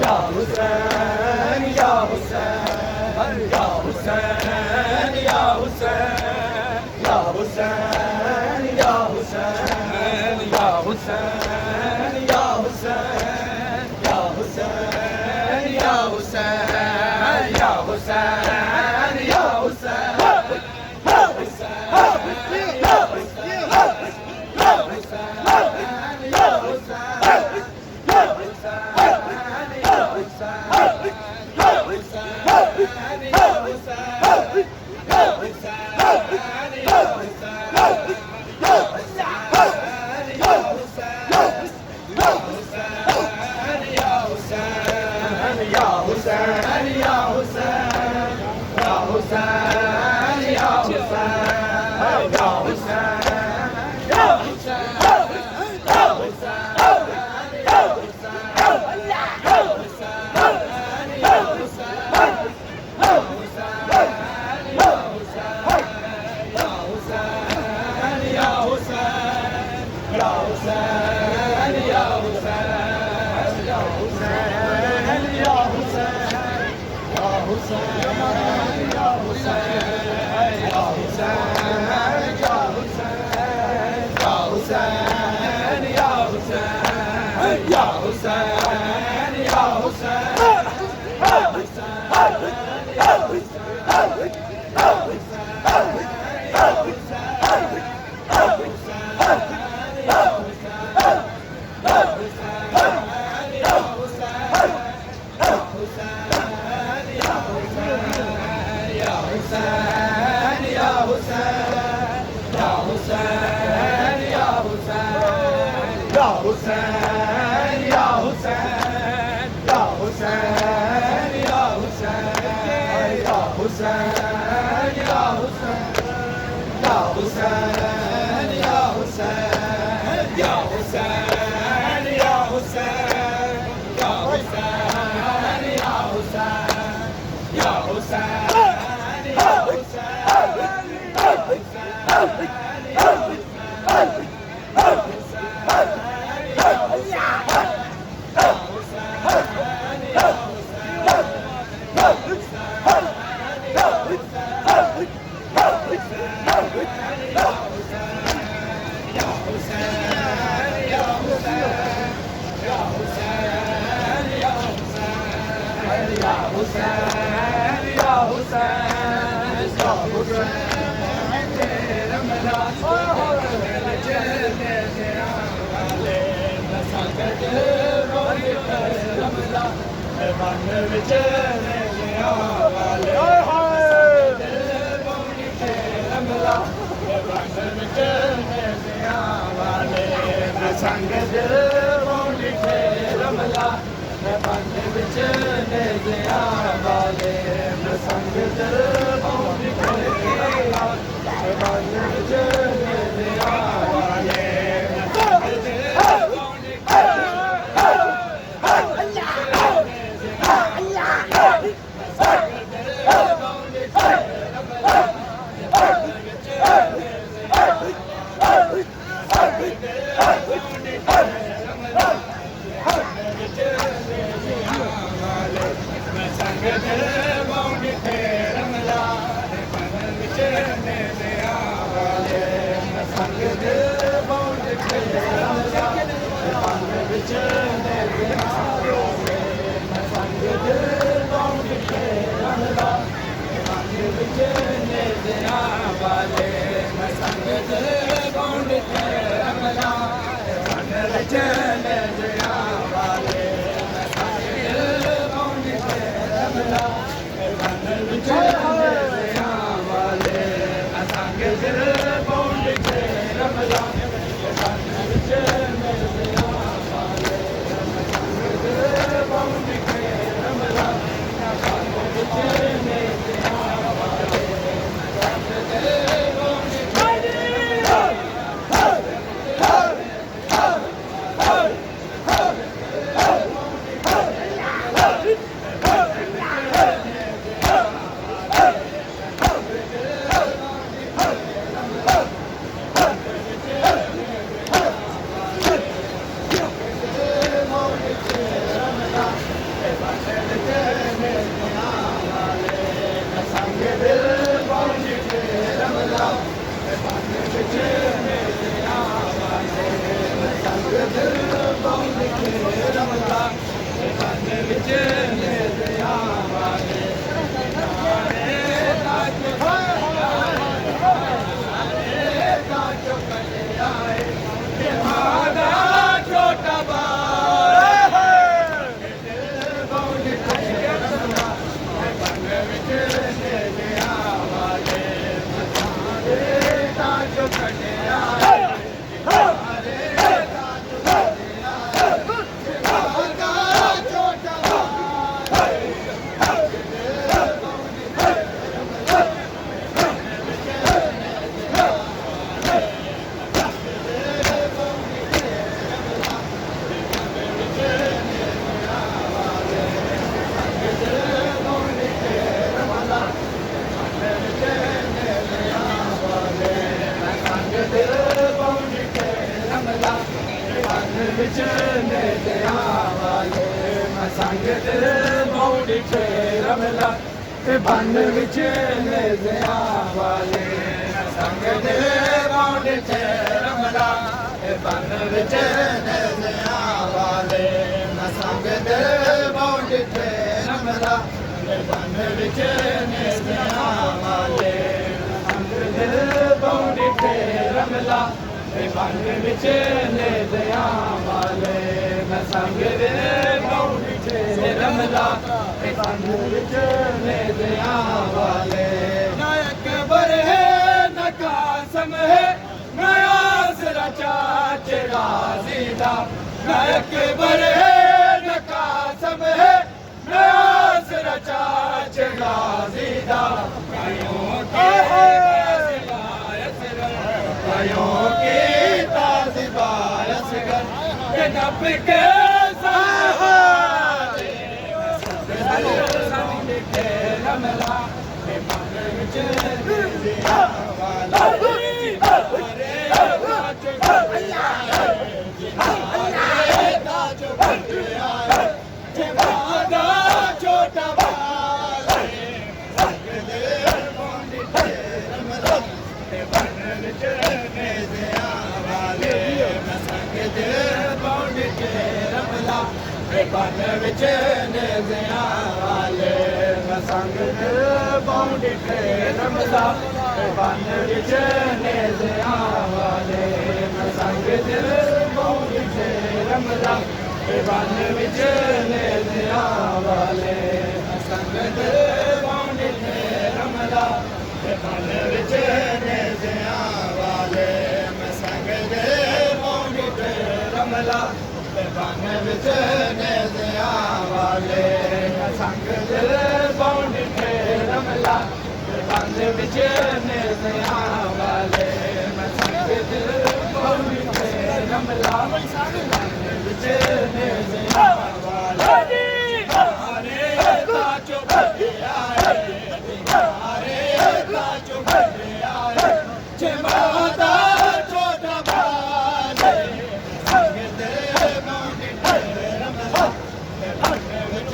या हुसैन या हुसैन या हुसैन या हुसैन या हुसैन या हुसैन या हुसैन या हुसैन या हुसैन या हुसैन या हुसैन या विच नेज़ियां वाले मैं संग दे बौड़ी थे रमला ते बन विच नेज़ियां वाले मैं संग दे बौड़ी थे रमला ते बन विच नेज़ियां वाले मैं संग दे बौड़ी थे रमला ते बन विच नेज़ियां वाले संग दे बौड़ी थे रमला ते बन विच नेज़ियां वाले मैं संग दे बौड़ी थे रमला ते बन विच नेज़ियां वाले ना अकबर है ना कासम है ना आसरा चाचे गाज़ी दा ना अकबर है ना कासम है ना आसरा चाचे गाज़ी दा कायों की ताज़िबाय असगर के नब के सहारे संग के रमला के बन विच नेज़ियां वाले छोटा बाले संग दे बौड़ी थे रमला ते बन विच नेज़ियां वाले मैं संग दे बौड़ी थे रमला ते बन विच नेज़ियां वाले मैं संग दे बौड़ी थे रमला ते बन विच नेज़ियां वाले मैं संग दे बौड़ी थे रमला ते बन विच नेज़ियां वाले मैं संग दे बौड़ी थे रमला ते बन विच नेज़ियां वाले मैं संग दे बौड़ी थे रमला ते बन विच नेज़ियां वाले मैं संग दे बौड़ी थे रमला ते बन विच नेज़ियां वाले मैं संग दे बौड़ी थे रमला ते बन विच नेज़ियां वाले हरे ताजो बदिया हरे ताजो बदिया जमादा छोटा बाले संग दे बौड़ी थे रमला ते बन विच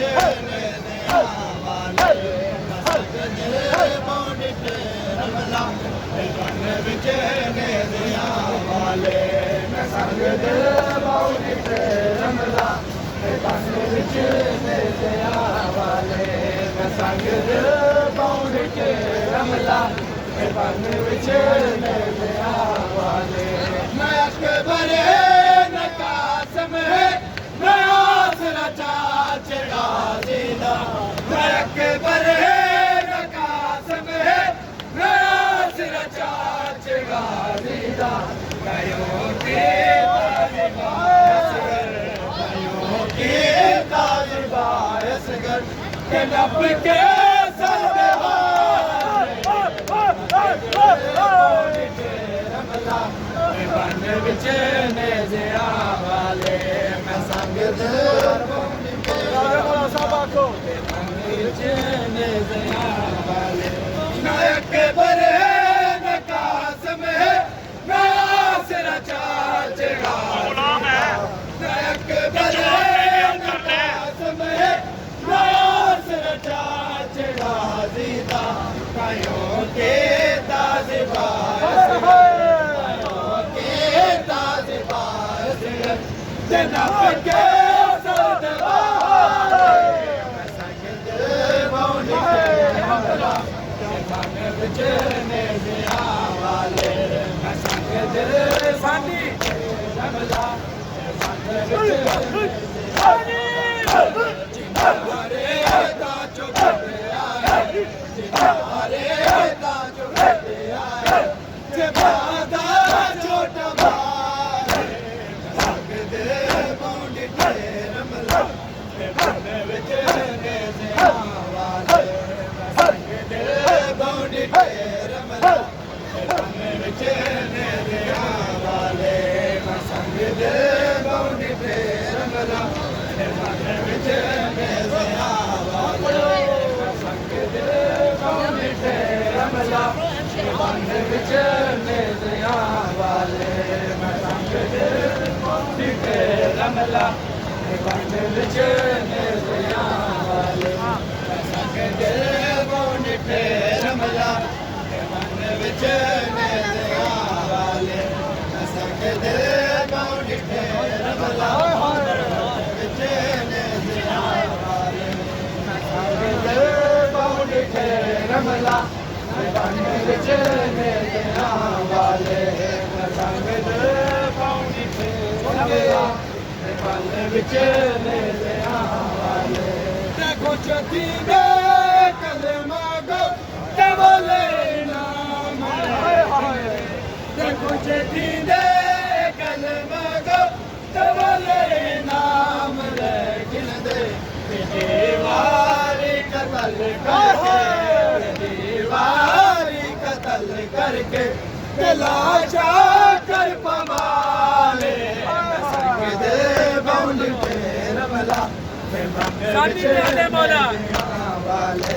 नेज़ियां वाले मैं संग दे बौड़ी थे रमला ते बन विच नेज़ियां वाले मैं संग दे बौड़ी थे रमला ते बन विच नेज़ियां वाले मैं संग दे बौड़ी थे रमला ते बन विच नेज़ियां वाले मैं अकबर है ना कासम है ना आसरा चाचे गाज़ी दा मैं अकबर है ना कासम है ना आसरा चाचे गाज़ी दा कायों की ताज़िबाय असगर कायों की ताज़िबाय असगर के लब के बौड़ी थे रमला ते बन विच नेज़ियां वाले मैं संग दे बौड़ी थे रमला ते बन विच नेज़ियां वाले ना अकबर है ना कासम है ना आसरा चाचे गाज़ी दा ना अकबर है ना कासम है ना आसरा चाचे गाज़ी दा कायों के ताज़िबाय जनाब के सरदार मैं संग दे बौड़ी थे रमला ते बन विच नेज़ियां वाले मैं संग दे बौड़ी थे रमला ते बन विच हरे ताजो बदिया हरे ताजो बदिया जमादा छोटा बाले संग दे बौड़ी थे रमला ते बन विच नेज़ियां वाले मैं संग दे बौड़ी थे रमला ते बन विच नेज़ियां वाले मैं संग दे बौड़ी थे रमला ते बन विच नेज़ियां वाले मैं संग दे बौड़ी थे रमला ते बन विच नेज़ियां वाले मैं संग दे बौड़ी थे ਰਮਲਾ ਬੰਨ ਵਿੱਚ ਨੇਜ਼ਿਆਂ ਵਾਲੇ ਸੰਗ ਦੇ ਬੋਨਿਠੇ ਰਮਲਾ ਬੰਨ ਵਿੱਚ ਨੇਜ਼ਿਆਂ ਵਾਲੇ ਸੰਗ ਦੇ ਬੋਨਿਠੇ ਰਮਲਾ ਵਿੱਚ ਨੇਜ਼ਿਆਂ ਵਾਲੇ ਸੰਗ ਦੇ ਬੋਨਿਠੇ ਰਮਲਾ ਬੰਨ ਵਿੱਚ ਨੇਜ਼ਿਆਂ ਵਾਲੇ ਸੰਗ ਦੇ ਬੋਨਿਠੇ ਰਮਲਾ ਬੰਨ ਵਿੱਚ ਨੇਜ਼ਿਆਂ ਵਾਲੇ ਦੇਖੋ ਚਤੀ ਦੇ ਕਲਮਾ ਗੋ ਤੇ ਬੋਲੇ ਨਾਮ ਦੇਖੋ ਚਤੀ ਦੇ ਕਲਮਾ ਗੋ ਤੇ ਬੋਲੇ ਨਾਮ ਲੈ ਗਿਣਦੇ ਦੀਵਾਰੀ ਕਤਲ ਕਰਕੇ ਦੀਵਾਰੀ ਕਤਲ ਕਰਕੇ ਤੇ ਲਾਸ਼ਾ ਕਰ ਪਵਾਲੇ ਸੰਗ ਦੇ ਬੌਂਡ ਤੇ ਰਮਲਾ ਸਾਡੀ ਦੇ ਮੌਲਾ ਵਾਲੇ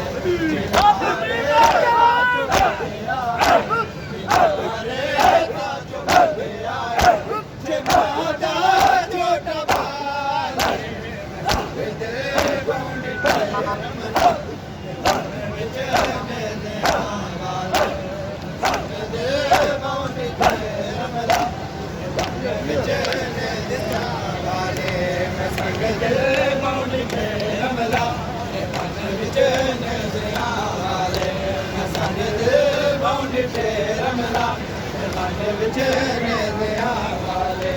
ਵਿੱਚ ਨੇਜ਼ਿਆਂ ਵਾਲੇ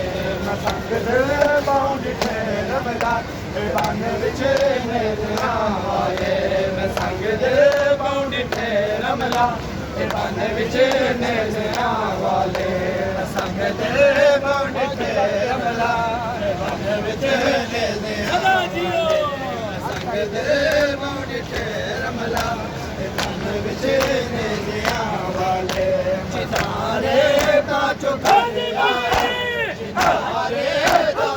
ਸੰਗ ਦੇ ਬੌਂਡ ਤੇ ਰਮਲਾ ਬੰਨ ਵਿੱਚ ਨੇਜ਼ਿਆਂ ਵਾਲੇ ਸੰਗ ਦੇ ਬੌਂਡ ਤੇ ਰਮਲਾ ਬੰਨ ਵਿੱਚ ਨੇਜ਼ਿਆਂ ਵਾਲੇ ਸੰਗ ਦੇ ਬੌਂਡ ਤੇ ਰਮਲਾ ਬੰਨ ਵਿੱਚ ਨੇਜ਼ਿਆਂ ਸੰਗ ਦੇ ਬੌਂਡ ਤੇ ਰਮਲਾ ਬੰਨ ਵਿੱਚ ਨੇਜ਼ਿਆਂ ਵਾਲੇ ਚਿਤਾਰੇ ਦਾ ਚੁੱਕਾ ਚਿਤਾਰੇ ਦਾ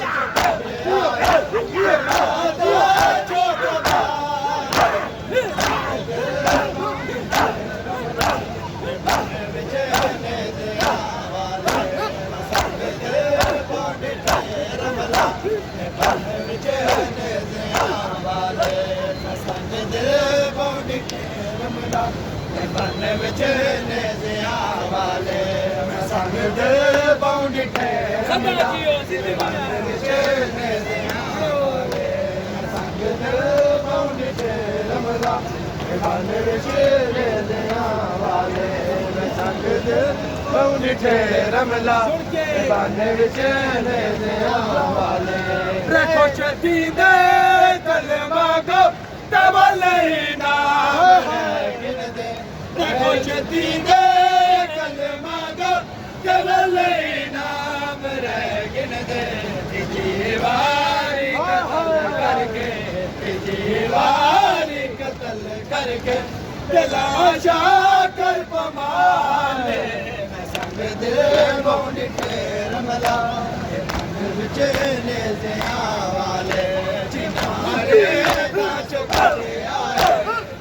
ਬੰਨ ਵਿੱਚ ਨੇਜ਼ਿਆਂ ਵਾਲੇ ਸੰਗ ਦੇ ਬੌਂਡ ਤੇ ਰਮਲਾ ਬੰਨ ਵਿੱਚ ਨੇਜ਼ਿਆਂ ਵਾਲੇ ਸੰਗ ਦੇ ਬੌਂਡ ਤੇ ਰਮਲਾ ਬੰਨ ਵਿੱਚ ਨੇਜ਼ਿਆਂ ਵਾਲੇ ਸੰਗ ਦੇ ਬੌਂਡ ਤੇ ਰਮਲਾ ਬੰਨ ਵਿੱਚ ਨੇਜ਼ਿਆਂ ਵਾਲੇ ਰੱਖੋ ਚਤੀ ਦੇ ਕਲਮਾ ਕੋ ਤਬਲੇ ਨਾਮ ਗਿਣਦੇ ਦੇਖੋ ਚਤੀ ਦੇ ਕਲਮਾ ਗੋ ਤਬਲੇ ਨਾਮ ਰਹਿ ਗਿਣਦੇ ਤੀਜੀ ਵਾਰੀ ਕਤਲ ਕਰਕੇ ਤੀਜੀ ਵਾਰੀ ਕਤਲ ਕਰਕੇ ਦਿਲਾਸ਼ਾ ਕਰ ਪਮਾਲੇ ਮੈਂ ਸੰਗ ਦੇ ਬੌਂਡ ਤੇ ਰਮਲਾ ਬੰਨ ਵਿੱਚ ਨੇਜ਼ਿਆਂ ਵਾਲੇ ਚਿਨਾਰੇ ਦਾ ਚੁੱਕੇ ਆਏ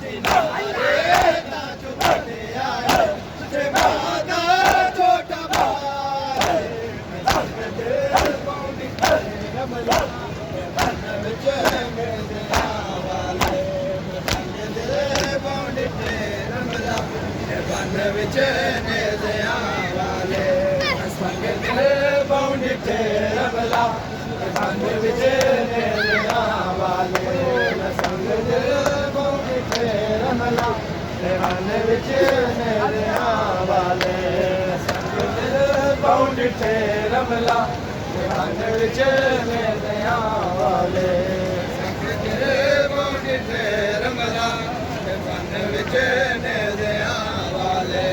ਚਿਨਾਰੇ ਦਾ ਚੁੱਕੇ ਆਏ ਤੇ ਮਾਦਾ ਛੋਟਾ ਬਾਏ ਸੰਗ ਦੇ ਬੌਂਡ ਤੇ ਰਮਲਾ ਬੰਨ ਵਿੱਚ ਨੇਜ਼ਿਆਂ ਵਾਲੇ ਸੰਗ ਦੇ ਬੌਂਡ ਤੇ ਰਮਲਾ ਬੰਨ ਵਿੱਚ ਨੇਜ਼ਿਆਂ ਵਾਲੇ ਸੰਗ ਦੇ ਬੌਂਡ ਤੇ ਰਮਲਾ ਬੰਨ ਵਿੱਚ ਨੇਜ਼ਿਆਂ ਵਾਲੇ ਸੰਗ ਦੇ ਬੌਂਡ ਤੇ ਰਮਲਾ ਬੰਨ ਵਿੱਚ ਨੇਜ਼ਿਆਂ ਵਾਲੇ ਸੰਗ ਦੇ ਬੌਂਡ ਤੇ ਰਮਲਾ ਬੰਨ ਵਿੱਚ ਨੇਜ਼ਿਆਂ ਵਾਲੇ ਸੰਗ ਦੇ ਬੌਂਡ ਤੇ ਰਮਲਾ ਬੰਨ ਵਿੱਚ ਨੇਜ਼ਿਆਂ ਵਾਲੇ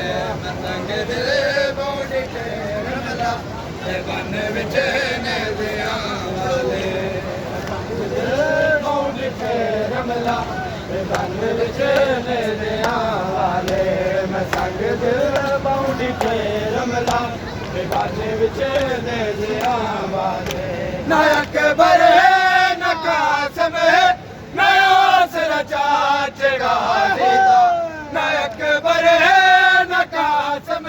ਸੰਗ ਦੇ ਬੌਂਡ ਤੇ ਰਮਲਾ ਬੰਨ ਵਿੱਚ ਨੇਜ਼ਿਆਂ ਵਾਲੇ ਸੰਗ ਦੇ ਬੌਂਡ ਤੇ ਰਮਲਾ ਬੰਨ ਵਿੱਚ ਨੇਜ਼ਿਆਂ ਵਾਲੇ ਮੈਂ ਸੰਗ ਦੇ ਬੌਂਡ ਤੇ ਰਮਲਾ ਬੰਨ ਵਿੱਚ ਨੇਜ਼ਿਆਂ ਵਾਲੇ ਨਾ ਅਕਬਰ ਨਾ ਕਾਸਮ ਨਾ ਆਸਰਾ ਚਾਚੇਗਾ ਨਾ ਅਕਬਰ ਨਾ ਕਾਸਮ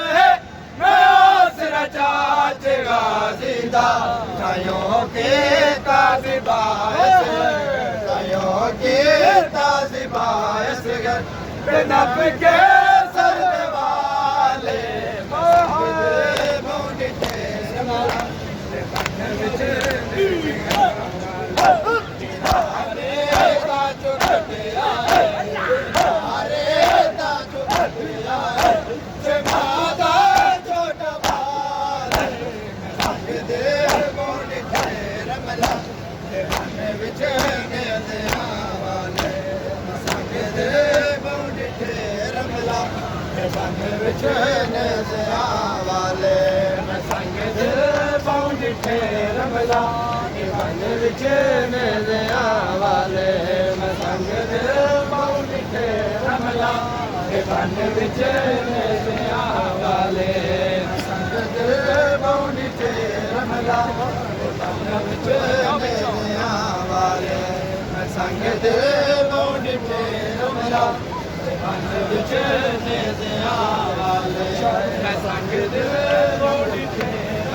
ना आसरा चाचेगा जिंदा कायों के ਨਜ਼ਰਾਂ ਵਾਲੇ ਮੈਂ ਸੰਗ ਦੇ ਪਾਉਂ ਡਿਠੇ ਰਮਲਾ ਇਹ ਬਨ ਵਿੱਚ ਨਜ਼ਰਾਂ ਵਾਲੇ ਮੈਂ ਸੰਗ ਦੇ ਪਾਉਂ ਡਿਠੇ ਰਮਲਾ ਇਹ ਬਨ ਵਿੱਚ ਨਜ਼ਰਾਂ ਵਾਲੇ ਮੈਂ ਸੰਗ ਦੇ ਪਾਉਂ ਡਿਠੇ ਰਮਲਾ ਇਹ ਬਨ ਵਿੱਚ ਨਜ਼ਰਾਂ ਵਾਲੇ ਮੈਂ ਸੰਗ ਦੇ ਪਾਉਂ ਡਿਠੇ ਰਮਲਾ ਬਨ ਵਿੱਚ ਨਜ਼ਰਾਂ ਵਾਲੇ ਮੈਂ ਸੰਗ ਦੇ ਪਾਉਂ ਡਿਠੇ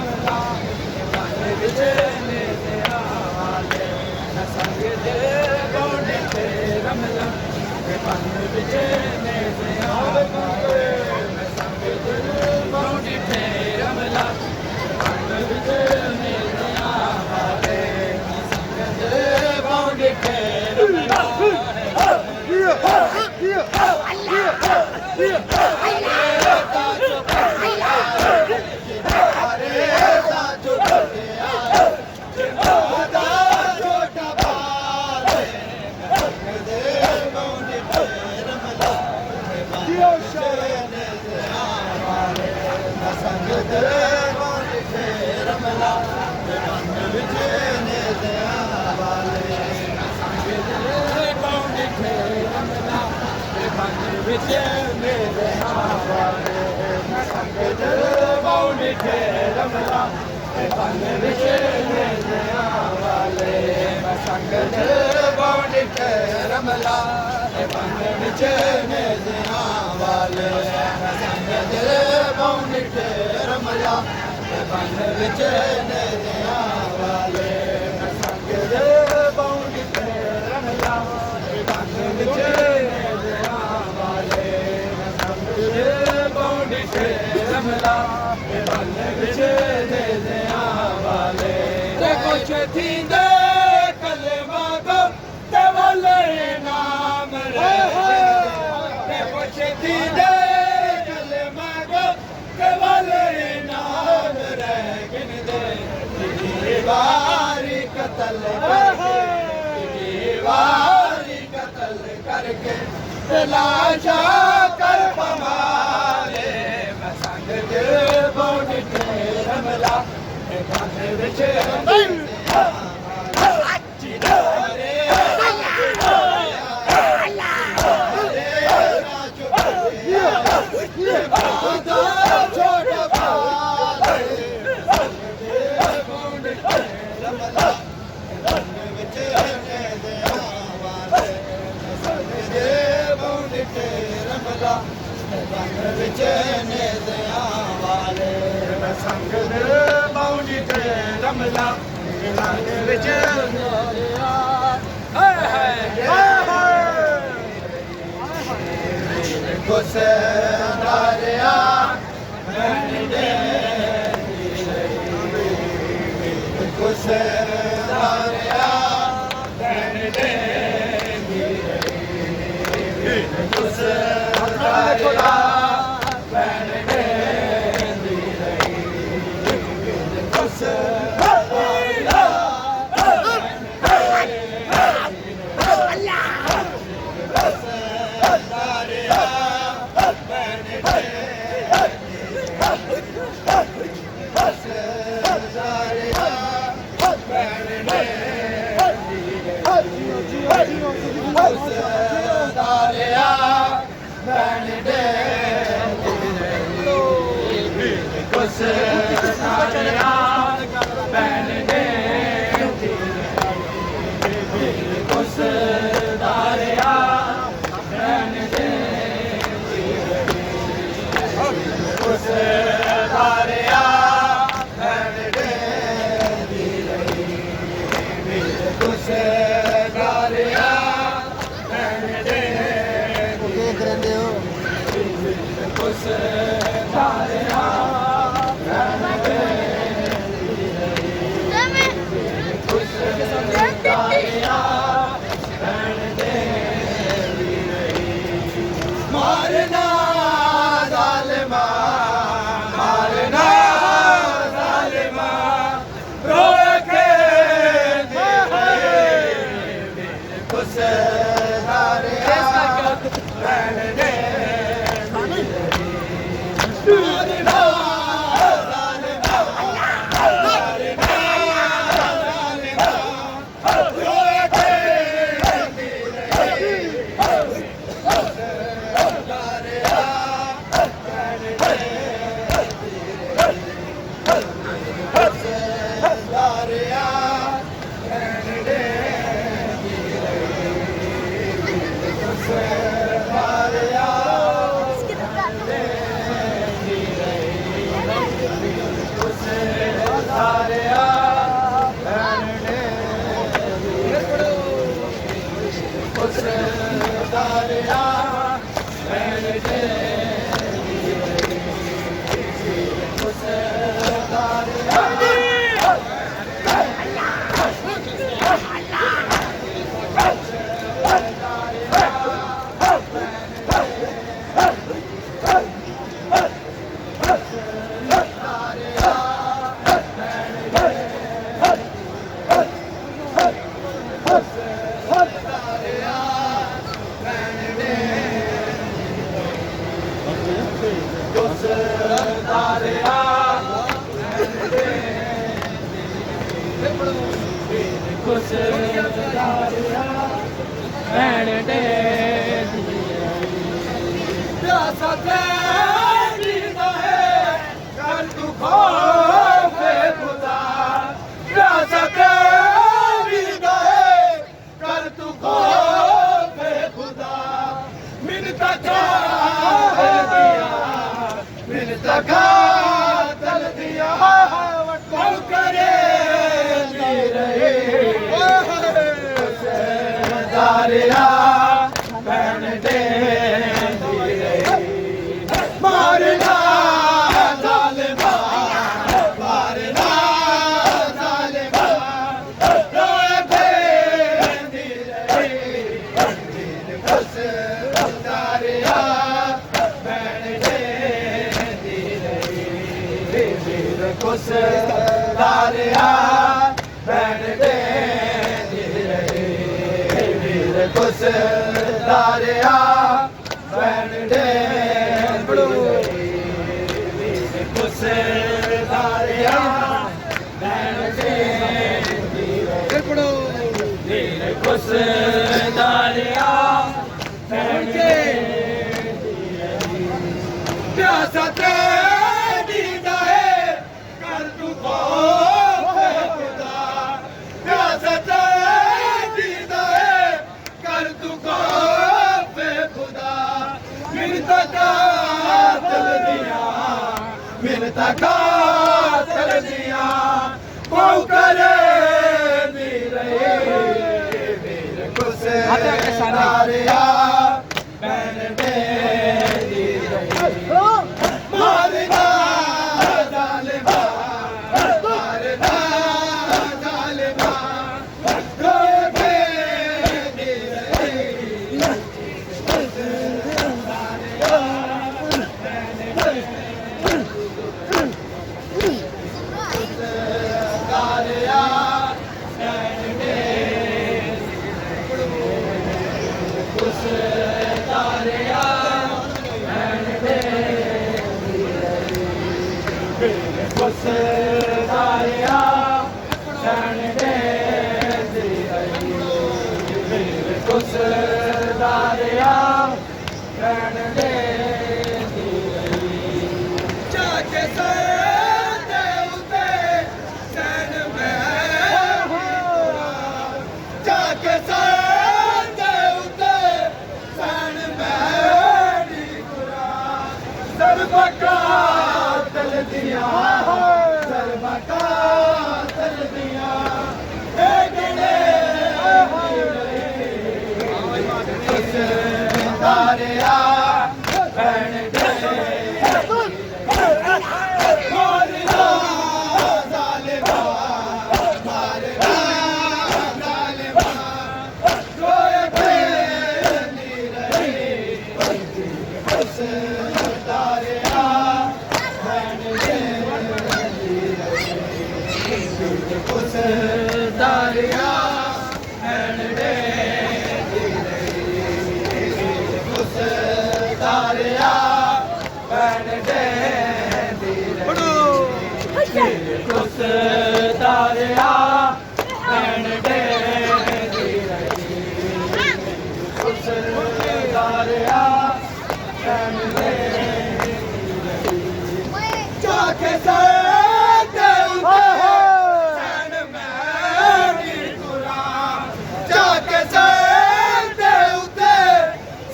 ਰਮਲਾ ਬਨ ਵਿੱਚ ਨਜ਼ਰਾਂ ਵਾਲੇ ਮੈਂ ਸੰਗ ਦੇ ਪਾਉਂ ਡਿਠੇ ਰਮਲਾ ਬਨ ਵਿੱਚ ਨਜ਼ਰਾਂ ਵਾਲੇ ਮੈਂ ਸੰਗ ਦੇ ਪਾਉਂ ਡਿਠੇ ਰਮਲਾ ਬਨ ਵਿੱਚ ਨਜ਼ਰਾਂ ਵਾਲੇ ਮੈਂ ਸੰਗ ਦੇ ਪਾਉਂ ਡਿਠੇ ਰਮਲਾ ਵਿੱਚ ਮੇਰੇ ਹਾਵਾਲੇ ਮੈਂ ਸੰਗ ਦੇ ਪਾਉਂ ਡਿਠੇ ਰਮਲਾ ਇਹ ਬਨ ਵਿੱਚ ਮੇਰੇ ਹਾਵਾਲੇ ਮੈਂ ਸੰਗ ਦੇ ਪਾਉਂ ਡਿਠੇ ਰਮਲਾ ਇਹ ਬਨ ਵਿੱਚ ਮੇਰੇ ਹਾਵਾਲੇ ਮੈਂ ਸੰਗ ਦੇ ਪਾਉਂ ਡਿਠੇ ਰਮਲਾ ਇਹ ਬਨ ਵਿੱਚ ਮੇਰੇ ਹਾਵਾਲੇ ਮੈਂ ਸੰਗ ਦੇ ਪਾਉਂ ਡਿਠੇ ਰਮਲਾ ਇਹ ਬਨ ਵਿੱਚ ਰਮਲਾ ਇਹ ਬਨ ਵਿੱਚ ਨਜ਼ਰਾਂ ਵਾਲੇ ਤੇ ਕੁਛ ਥੀਂਦੇ ਕਲਮਾ ਕੋ ਤੇ ਵਾਲੇ ਨਾਮ ਰਹਿ ਤੇ ਕੁਛ ਥੀਂਦੇ ਕਲਮਾ ਕੋ ਤੇ ਵਾਲੇ ਨਾਮ ਰਹਿ ਗਿਣਦੇ ਦੀਵਾਰੀ ਕਤਲ ਕਰਕੇ ਦੀਵਾਰੀ ਕਤਲ ਕਰਕੇ ਤੇ ਲਾਸ਼ਾ ਕਰ ਪਮਾਰੇ ਪਾਉਂ ਡਿਠੇ ਰਮਲਾ ਇਹ ਬਨ ਵਿੱਚ ਵਿੱਚ ਨਜ਼ਰਾਂ ਵਾਲੇ ਮੈਂ ਸੰਗ ਦੇ ਪਾਉਂ ਡਿਠੇ ਰਮਲਾ ਬਨ ਵਿੱਚ ਨਜ਼ਰਾਂ ਹਾਏ ਹਾਏ ਹਾਏ ਗੁੱਸੇ ਦਰਿਆ ਬਨ ਦੇ ਗੁੱਸੇ ਦਰਿਆ ਬਨ ਦੇ ਗੁੱਸੇ ਦਰਿਆ दारिया कुछ दारिया भैन दे प्यासा तेरी है कर तू खौफे खुदा प्यासा तेरी है कर तू खौफे खुदा मिन्नत तल दिया कौन करे दारिया भैन दे मारना जालिमा मारना जालिमा रोए भेंदी रही खुश दारिया भैन देंदी रही खुश दारिया भैन देंदी रही कुछ दारिया भैन देंदी रही कुछ दारिया भैन देंदी रही कुछ दारिया भैन देंदी रही प्यासा तेरी है कर तू खौफे खुदा प्यासा तेरी है कर तू खौफे खुदा मिन्नत तल दिया को करे दी रही वीर कुछ दारिया भैन देंदी रही मारना जालिमा मारना जालिमा रोए भेंदी रही दारिया भैन देंदी कुछ दारिया भैन देंदी रही कुछ दारिया भैन देंदी रही कुछ दारिया भैन देंदी रही जाके सैन उते सैन में जाके सैन उते सैन में सर्वका तल दिया सर्वका तल दिया कुछ दारिया भैन मारना जालिमा मारना जालिमा रोए भेंदी रही कुछ दारिया भैन देंदी रही कुछ दारिया भैन देंदी रही कुछ दारिया भैन देंदी रही कुछ दारिया भैन देंदी रही कुछ दारिया भैन देंदी रही जाके सैन उते सैन मेरी कुरान जाके सैन उते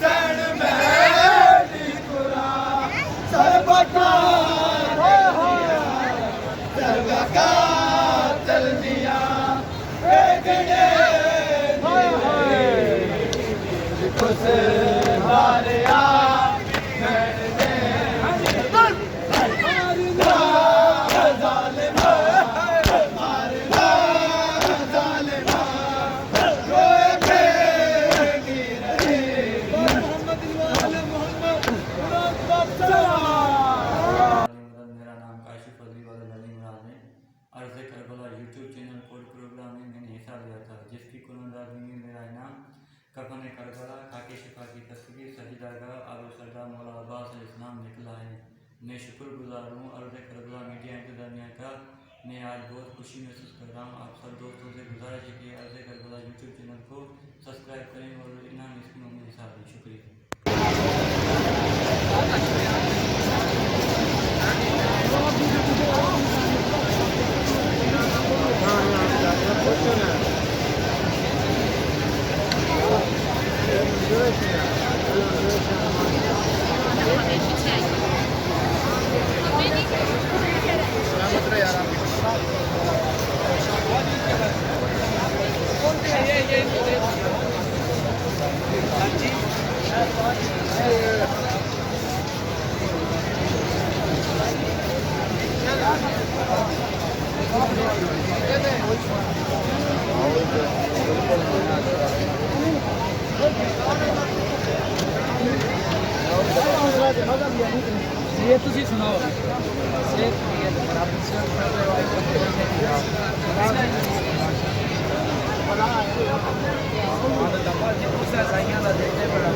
सैन मेरी कुरान सर्वका तल दिया कुछ दारिया भैन देंदी रही शुक्रगुजार हूँ। अर्ज़ करबला मीडिया इंतज़ामिया का मैं आज बहुत खुशी महसूस कर रहा हूँ। आप सब दोस्तों से गुजारिश है कि अर्ज़ करबला यूट्यूब चैनल को सब्सक्राइब करें और इनाम स्कीमों में हिस्सा लें। शुक्रिया। ये तुसी सुनाओ सेहत की है बराबर से दूसरा साइयां का देखते बड़ा